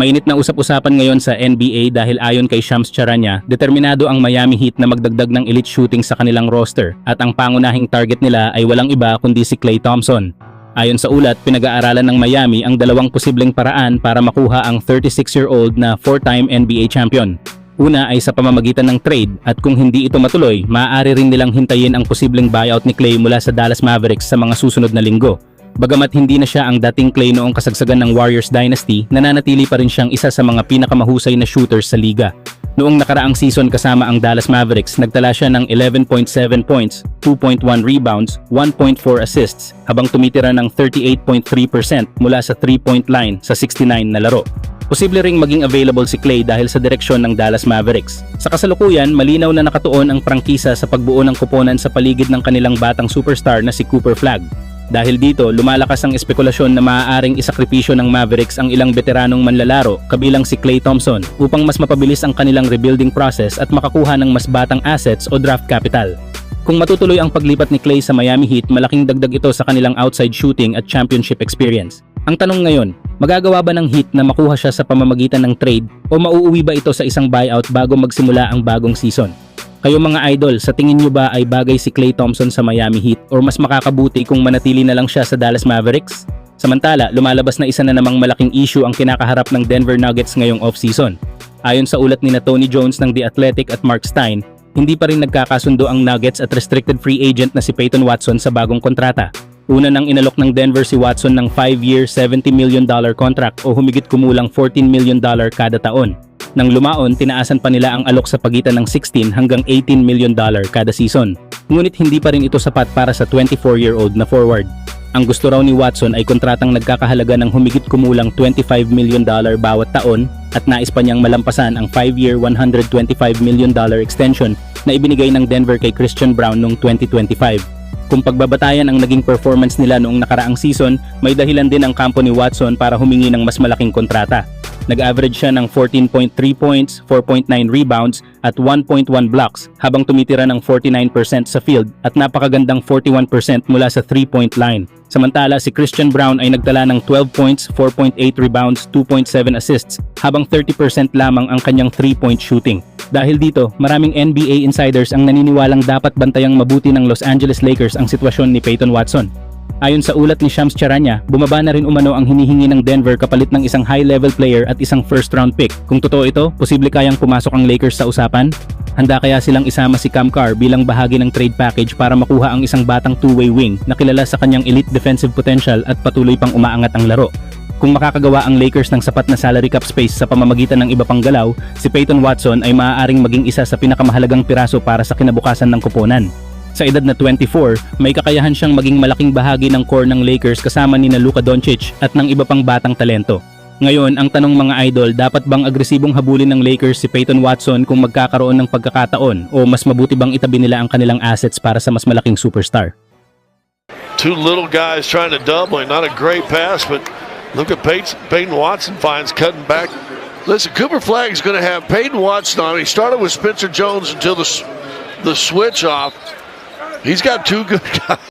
Mainit na usap-usapan ngayon sa NBA dahil ayon kay Shams Charania, determinado ang Miami Heat na magdagdag ng elite shooting sa kanilang roster at ang pangunahing target nila ay walang iba kundi si Klay Thompson. Ayon sa ulat, pinag-aaralan ng Miami ang dalawang posibleng paraan para makuha ang 36-year-old na 4-time NBA champion. Una ay sa pamamagitan ng trade at kung hindi ito matuloy, maaari rin nilang hintayin ang posibleng buyout ni Klay mula sa Dallas Mavericks sa mga susunod na linggo. Bagamat hindi na siya ang dating Klay noong kasagsagan ng Warriors dynasty, nananatili pa rin siyang isa sa mga pinakamahusay na shooters sa liga. Noong nakaraang season kasama ang Dallas Mavericks, nagtala siya ng 11.7 points, 2.1 rebounds, 1.4 assists, habang tumitira ng 38.3% mula sa 3-point line sa 69 na laro. Posible ring maging available si Klay dahil sa direksyon ng Dallas Mavericks. Sa kasalukuyan, malinaw na nakatuon ang prangkisa sa pagbuo ng koponan sa paligid ng kanilang batang superstar na si Cooper Flagg. Dahil dito, lumalakas ang espekulasyon na maaaring isakripisyo ng Mavericks ang ilang veteranong manlalaro kabilang si Klay Thompson upang mas mapabilis ang kanilang rebuilding process at makakuha ng mas batang assets o draft capital. Kung matutuloy ang paglipat ni Klay sa Miami Heat, malaking dagdag ito sa kanilang outside shooting at championship experience. Ang tanong ngayon, magagawa ba ng Heat na makuha siya sa pamamagitan ng trade o mauuwi ba ito sa isang buyout bago magsimula ang bagong season? Kayo mga idol, sa tingin nyo ba ay bagay si Klay Thompson sa Miami Heat or mas makakabuti kung manatili na lang siya sa Dallas Mavericks? Samantala, lumalabas na isa na namang malaking issue ang kinakaharap ng Denver Nuggets ngayong off-season. Ayon sa ulat ni Tony Jones ng The Athletic at Mark Stein, hindi pa rin nagkakasundo ang Nuggets at restricted free agent na si Peyton Watson sa bagong kontrata. Una nang inalok ng Denver si Watson ng 5-year $70 million contract o humigit kumulang $14 million kada taon. Nang lumaon, tinaasan pa nila ang alok sa pagitan ng $16 hanggang $18 million kada season. Ngunit hindi pa rin ito sapat para sa 24-year-old na forward. Ang gusto raw ni Watson ay kontratang nagkakahalaga ng humigit kumulang $25 million bawat taon at nais pa niyang malampasan ang 5-year $125 million extension na ibinigay ng Denver kay Christian Braun noong 2025. Kung pagbabatayan ang naging performance nila noong nakaraang season, may dahilan din ang kampo ni Watson para humingi ng mas malaking kontrata. Nag-average siya ng 14.3 points, 4.9 rebounds at 1.1 blocks habang tumitira ng 49% sa field at napakagandang 41% mula sa 3-point line. Samantala, si Christian Braun ay nagtala ng 12 points, 4.8 rebounds, 2.7 assists habang 30% lamang ang kanyang 3-point shooting. Dahil dito, maraming NBA insiders ang naniniwalang dapat bantayang mabuti ng Los Angeles Lakers ang sitwasyon ni Peyton Watson. Ayon sa ulat ni Shams Charania, bumaba na rin umano ang hinihingi ng Denver kapalit ng isang high-level player at isang first-round pick. Kung totoo ito, posible kayang pumasok ang Lakers sa usapan? Handa kaya silang isama si Cam Carr bilang bahagi ng trade package para makuha ang isang batang two-way wing na kilala sa kanyang elite defensive potential at patuloy pang umaangat ang laro? Kung makakagawa ang Lakers ng sapat na salary cap space sa pamamagitan ng iba pang galaw, si Peyton Watson ay maaaring maging isa sa pinakamahalagang piraso para sa kinabukasan ng koponan. Sa edad na 24, may kakayahan siyang maging malaking bahagi ng core ng Lakers kasama ni Luka Doncic at ng iba pang batang talento. Ngayon, ang tanong mga idol, dapat bang agresibong habulin ng Lakers si Peyton Watson kung magkakaroon ng pagkakataon o mas mabuti bang itabi nila ang kanilang assets para sa mas malaking superstar? Two little guys trying to double, not a great pass, but look at Peyton Watson finds cutting back. Listen, Cooper Flagg's going to have Peyton Watson on. He started with Spencer Jones until the switch off. He's got two good guys.